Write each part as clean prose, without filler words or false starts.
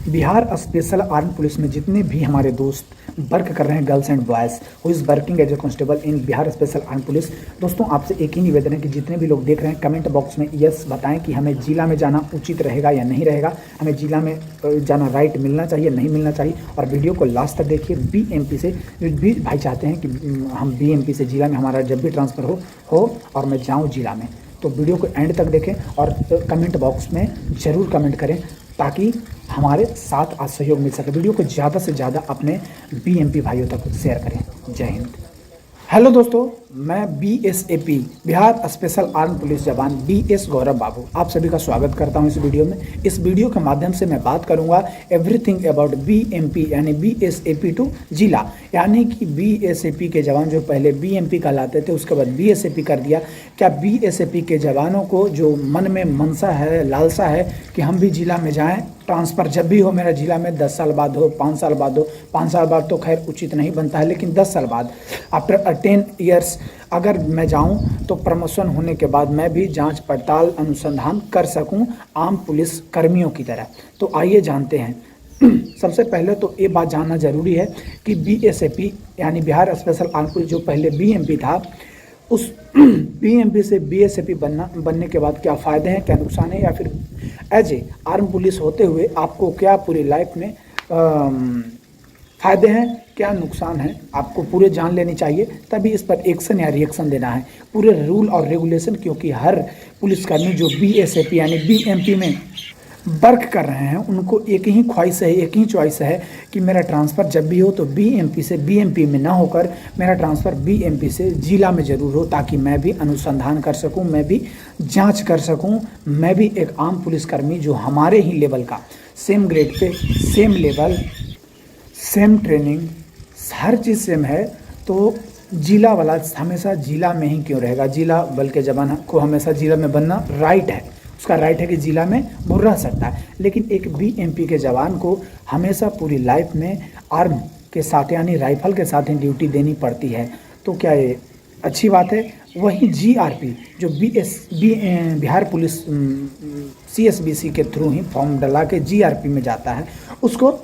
Bihar special arm police में जितने भी हमारे दोस्त वर्क कर रहे हैं, girls and boys who is working as a constable in Bihar special arm police, दोस्तों आपसे एक ही निवेदन है कि जितने भी लोग देख रहे हैं कमेंट बॉक्स में यस बताएं कि हमें जिला में जाना उचित रहेगा या नहीं रहेगा, हमें जिला में जाना राइट मिलना चाहिए नहीं मिलना चाहिए। और वीडियो को लास्ट तक देखिए। बीएमपी से जो भी भाई चाहते हैं कि हम बीएमपी से जिला में हमारा जब भी ट्रांसफ़र हो और मैं जाऊँ जिला में, तो वीडियो को एंड तक देखें और कमेंट बॉक्स में ज़रूर कमेंट करें ताकि हमारे साथ आज सहयोग मिल सके। वीडियो को ज़्यादा से ज़्यादा अपने बीएमपी भाइयों तक शेयर करें। जय हिंद। हेलो दोस्तों, मैं बीएसएपी बिहार स्पेशल आर्म पुलिस जवान बीएस गौरव बाबू आप सभी का स्वागत करता हूं इस वीडियो में। इस वीडियो के माध्यम से मैं बात करूंगा एवरीथिंग अबाउट बीएमपी यानी बीएसएपी टू जिला, यानी कि बीएसएपी के जवान जो पहले बीएमपी कहलाते थे उसके बाद बीएसएपी कर दिया। क्या बीएसएपी के जवानों को जो मन में मनसा है, लालसा है कि हम भी जिला में जाएँ, ट्रांसफ़र जब भी हो मेरा जिला में 10 साल बाद हो, 5 साल बाद हो, 5 साल बाद तो खैर उचित नहीं बनता है, लेकिन 10 साल बाद आफ्टर 10 ईयर्स अगर मैं जाऊं तो प्रमोशन होने के बाद मैं भी जांच पड़ताल अनुसंधान कर सकूं आम पुलिस कर्मियों की तरह। तो आइए जानते हैं। सबसे पहले तो ये बात जानना ज़रूरी है कि बीएसएपी यानी बिहार स्पेशल आर्म पुलिस जो पहले बीएमपी था, उस बीएमपी से बीएसएपी बनने के बाद क्या फ़ायदे हैं, क्या नुकसान है, या फिर एज ए आर्म पुलिस होते हुए आपको क्या पूरी लाइफ में फ़ायदे हैं, क्या नुकसान है, आपको पूरे जान लेनी चाहिए, तभी इस पर एक्शन या रिएक्शन देना है। पूरे रूल और रेगुलेशन, क्योंकि हर पुलिसकर्मी जो बीएसएपी यानी बीएमपी में वर्क कर रहे हैं उनको एक ही ख्वाहिश है, एक ही चॉइस है कि मेरा ट्रांसफ़र जब भी हो तो बीएमपी से बीएमपी में ना होकर मेरा ट्रांसफ़र बीएमपी से जिला में ज़रूर हो, ताकि मैं भी अनुसंधान कर सकूं, मैं भी जांच कर सकूं, मैं भी एक आम पुलिसकर्मी जो हमारे ही लेवल का, same grade pay, same level, same training, हर चीज़ सेम है, तो जिला वाला हमेशा जिला में ही क्यों रहेगा। जिला बल के जवान को हमेशा जिला में बनना राइट है, उसका राइट है कि जिला में वो रह सकता है, लेकिन एक बीएमपी के जवान को हमेशा पूरी लाइफ में आर्म के साथ यानी राइफल के साथ ही ड्यूटी देनी पड़ती है। तो क्या ये अच्छी बात है। वहीं जीआरपी जो बिहार पुलिस सीएसबीसी के थ्रू ही फॉर्म डला के जीआरपी में जाता है, उसको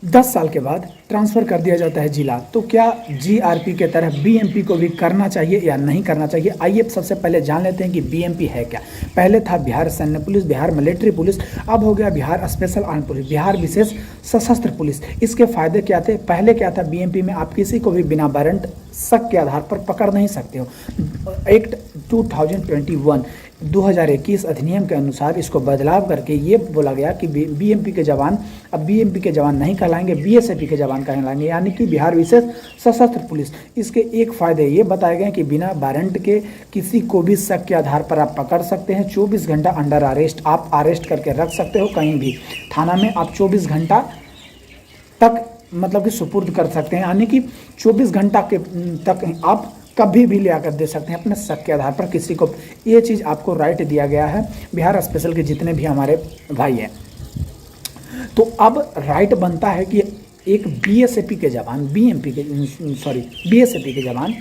10 साल के बाद ट्रांसफ़र कर दिया जाता है जिला। तो क्या जीआरपी के तरह बीएमपी को भी करना चाहिए या नहीं करना चाहिए? आइए सबसे पहले जान लेते हैं कि बीएमपी है क्या। पहले था बिहार सैन्य पुलिस, बिहार मिलिट्री पुलिस, अब हो गया Bihar special arm police, Bihar विशेष सशस्त्र पुलिस। इसके फ़ायदे क्या थे? पहले क्या था, बीएमपी में आप किसी को भी बिना वारंट शक के आधार पर पकड़ नहीं सकते हो। एक्ट 2021 अधिनियम के अनुसार इसको बदलाव करके ये बोला गया कि बीएमपी के जवान अब बीएमपी के जवान नहीं कहलाएंगे, बीएसएफी के जवान कहलाएंगे, यानी कि बिहार विशेष सशस्त्र पुलिस। इसके एक फ़ायदे ये बताए गए कि बिना वारंट के किसी को भी शक के आधार पर आप पकड़ सकते हैं। 24 घंटा अंडर अरेस्ट आप अरेस्ट करके रख सकते हो, कहीं भी थाना में आप 24 घंटा तक मतलब कि सुपुर्द कर सकते हैं, यानी कि 24 घंटा के तक आप कभी भी ले आकर दे सकते हैं अपने शक के आधार पर किसी को। ये चीज़ आपको राइट दिया गया है बिहार स्पेशल के जितने भी हमारे भाई हैं। तो अब राइट बनता है कि एक बीएसएफी के जवान बीएसएफी के जवान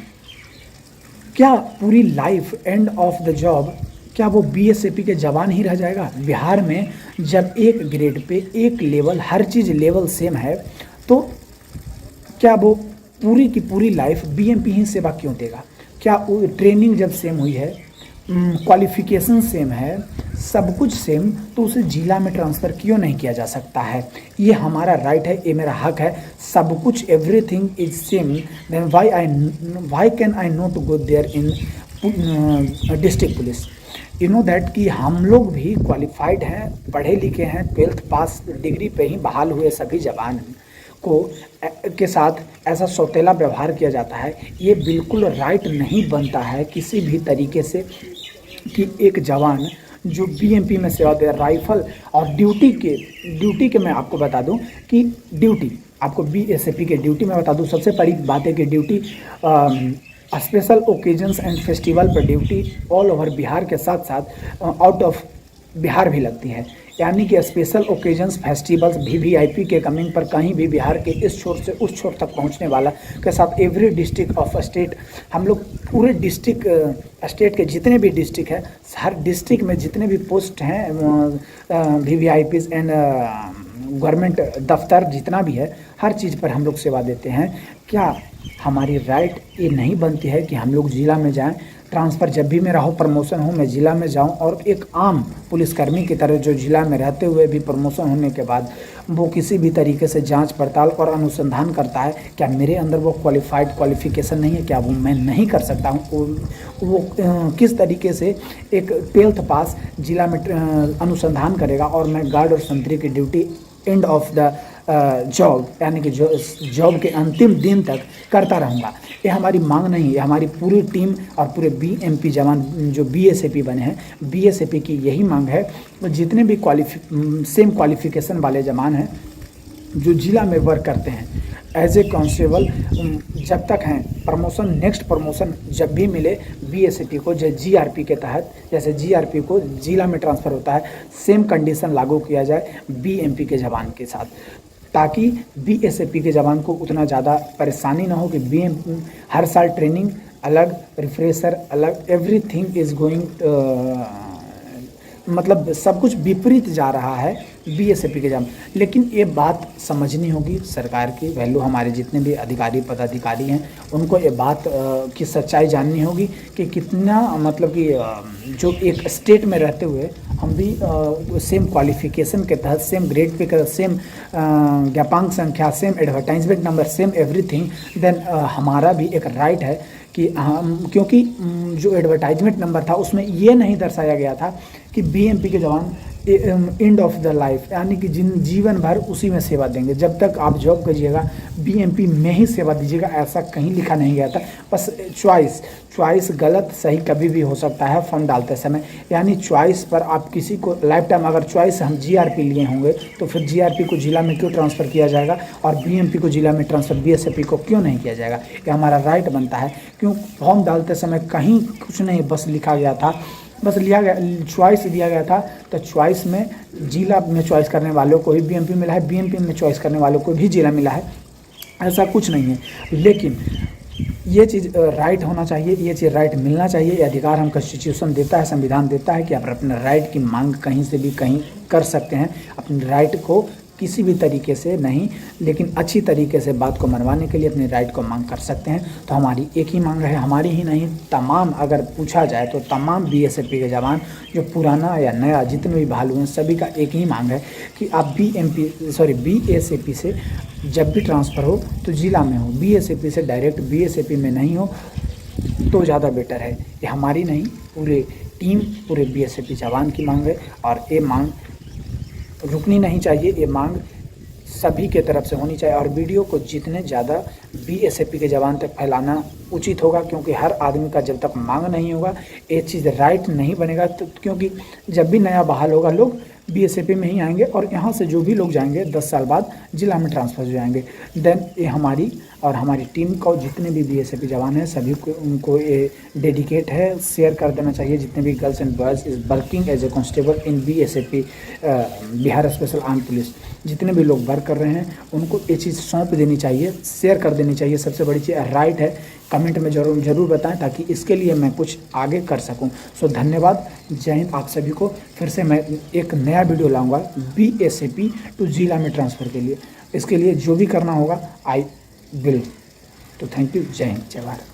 क्या पूरी life end of the job क्या वो बीएसएफी के जवान ही रह जाएगा? बिहार में जब एक ग्रेड पे एक लेवल, हर चीज़ लेवल सेम है, तो क्या वो पूरी की पूरी लाइफ बीएमपी ही सेवा क्यों देगा? क्या ट्रेनिंग जब सेम हुई है, क्वालिफिकेशन सेम है, सब कुछ सेम, तो उसे जिला में ट्रांसफ़र क्यों नहीं किया जा सकता है? ये हमारा राइट है, ये मेरा हक है। सब कुछ everything is same, then why can I not go there in district police? You know that कि हम लोग भी क्वालिफाइड हैं, पढ़े लिखे हैं, 12th पास डिग्री पे ही बहाल हुए सभी जवान को के साथ ऐसा सौतेला व्यवहार किया जाता है। ये बिल्कुल राइट नहीं बनता है किसी भी तरीके से कि एक जवान जो बीएमपी में सेवा दे राइफल और ड्यूटी के मैं आपको बता दूं कि ड्यूटी आपको बीएसएफी के ड्यूटी में बता दूं, सबसे बड़ी बात है कि duty special occasions and festival पर ड्यूटी ऑल ओवर बिहार के साथ साथ आउट ऑफ बिहार भी लगती है। यानी कि स्पेशल ओकेजन्स, फेस्टिवल्स, वीवीआईपी के कमिंग पर कहीं भी बिहार के इस छोर से उस छोर तक पहुंचने वाला के साथ एवरी डिस्ट्रिक्ट ऑफ स्टेट, हम लोग पूरे डिस्ट्रिक्ट स्टेट के जितने भी डिस्ट्रिक्ट हैं, हर डिस्ट्रिक्ट में जितने भी पोस्ट हैं वीवीआईपीज एंड गवर्नमेंट दफ्तर जितना भी है, हर चीज़ पर हम लोग सेवा देते हैं। क्या हमारी राइट ये नहीं बनती है कि हम लोग जिला में जाएं, ट्रांसफ़र जब भी मेरा हो, प्रमोशन हो, मैं ज़िला में जाऊं और एक आम पुलिसकर्मी की तरह जो ज़िला में रहते हुए भी प्रमोशन होने के बाद वो किसी भी तरीके से जांच पड़ताल और अनुसंधान करता है, क्या मेरे अंदर वो क्वालिफ़िकेशन नहीं है, क्या वो मैं नहीं कर सकता हूँ? वो किस तरीके से एक 12th पास ज़िला में अनुसंधान करेगा और मैं गार्ड और संतरी की duty end of the job, यानी कि जॉब के अंतिम दिन तक करता रहूँगा? ये हमारी मांग नहीं है। हमारी पूरी टीम और पूरे बीएमपी जवान जो बीएसएपी बने हैं, बीएसएपी की यही मांग है, जितने भी सेम क्वालिफिकेशन वाले जवान हैं जो जिला में वर्क करते हैं एज ए कांस्टेबल, जब तक हैं, प्रमोशन नेक्स्ट प्रमोशन जब भी मिले बीएसएपी को, जो जीआरपी के तहत, जैसे जीआरपी को जिला में ट्रांसफ़र होता है, सेम कंडीशन लागू किया जाए बीएमपी के जवान के साथ, ताकि बीएसएपी के जवान को उतना ज़्यादा परेशानी ना हो कि हर साल ट्रेनिंग अलग, रिफ्रेशर अलग, एवरीथिंग इज़ गोइंग, मतलब सब कुछ विपरीत जा रहा है बीएसएपी के जवान। लेकिन ये बात समझनी होगी सरकार की, वैल्यू हमारे जितने भी अधिकारी पदाधिकारी हैं उनको ये बात की सच्चाई जाननी होगी कि कितना, मतलब कि जो एक स्टेट में रहते हुए हम भी सेम क्वालिफिकेशन के तहत, सेम ग्रेड पे, सेम ज्ञापांक संख्या, same advertisement number, same everything, then हमारा भी एक राइट है कि हम, क्योंकि जो एडवर्टाइजमेंट नंबर था उसमें ये नहीं दर्शाया गया था कि बीएमपी के जवान एंड ऑफ द लाइफ, यानी कि जीवन भर उसी में सेवा देंगे, जब तक आप जॉब करिएगा बीएमपी में ही सेवा दीजिएगा, ऐसा कहीं लिखा नहीं गया था। बस चॉइस गलत सही कभी भी हो सकता है फॉर्म डालते समय, यानी चॉइस पर आप किसी को लाइफ टाइम, अगर चॉइस हम जीआरपी लिए होंगे तो फिर जीआरपी को जिला में क्यों ट्रांसफ़र किया जाएगा और बीएमपी को जिला में ट्रांसफ़र बीएसएफी को क्यों नहीं किया जाएगा? ये हमारा राइट बनता है। क्यों फॉर्म डालते समय कहीं कुछ नहीं, बस लिखा गया था, बस लिया गया, चॉइस दिया गया था, तो चॉइस में जिला में चॉइस करने वालों को ही बीएमपी मिला है, बीएमपी में चॉइस करने वालों को भी जिला मिला है, ऐसा कुछ नहीं है। लेकिन ये चीज़ राइट होना चाहिए, ये चीज़ राइट मिलना चाहिए, ये अधिकार हम कॉन्स्टिट्यूशन देता है, संविधान देता है कि आप अपने राइट की मांग कहीं से भी कहीं कर सकते हैं, अपने राइट को किसी भी तरीके से नहीं, लेकिन अच्छी तरीके से बात को मनवाने के लिए अपने राइट को मांग कर सकते हैं। तो हमारी एक ही मांग है, हमारी ही नहीं, तमाम, अगर पूछा जाए तो तमाम बीएसएफी के जवान जो पुराना या नया जितने भी भालू हैं सभी का एक ही मांग है कि आप बीएसएफी से जब भी ट्रांसफ़र हो तो जिला में हो, बीएसएफी से डायरेक्ट बीएसएफी में नहीं हो तो ज़्यादा बेटर है। ये हमारी नहीं, पूरे टीम, पूरे बीएसएफी जवान की मांग है और ये मांग रुकनी नहीं चाहिए, ये मांग सभी के तरफ से होनी चाहिए। और वीडियो को जितने ज़्यादा बीएसएफी के जवान तक फैलाना उचित होगा, क्योंकि हर आदमी का जब तक मांग नहीं होगा ये चीज़ राइट नहीं बनेगा। तो क्योंकि जब भी नया बहाल होगा लोग बीएसएफी में ही आएंगे और यहाँ से जो भी लोग जाएंगे 10 साल बाद जिला में ट्रांसफ़र हो जाएंगे। देन ये हमारी और हमारी टीम को जितने भी बीएसएफी जवान हैं सभी को, उनको ये डेडिकेट है, शेयर कर देना चाहिए। जितने भी girls and boys is working as a constable in बीएसएफी बिहार स्पेशल आर्म पुलिस, जितने भी लोग वर्क कर रहे हैं उनको ये चीज़ सौंप देनी चाहिए, शेयर कर देनी चाहिए। सबसे बड़ी चीज़ राइट है, कमेंट में ज़रूर बताएं ताकि इसके लिए मैं कुछ आगे कर सकूं। सो धन्यवाद, जय हिंद आप सभी को। फिर से मैं एक नया वीडियो लाऊंगा बीएसएफी टू जिला में ट्रांसफ़र के लिए, इसके लिए जो भी करना होगा आई विल। तो थैंक यू, जय हिंद, जय भारत।